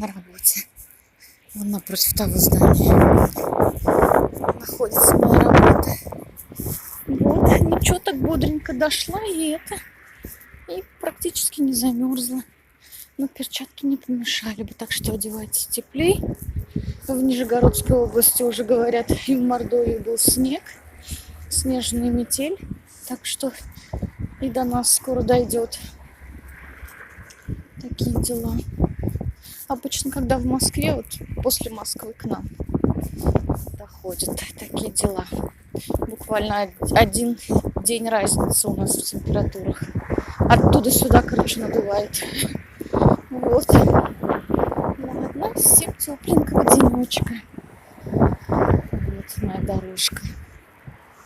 на работе. Вон напротив того здания находится моя работа. Вот, ничего, так бодренько дошла и практически не замерзла. Но перчатки не помешали бы, так что одевайтесь теплей. В Нижегородской области уже говорят, и в Мордовии был снег, снежная метель, так что и до нас скоро дойдет. Такие дела. Обычно, когда в Москве, вот после Москвы к нам доходят такие дела. Буквально один день разницы у нас в температурах. Оттуда сюда крышу надувает. Вот. Ладно, всем тепленького денечка. Вот моя дорожка.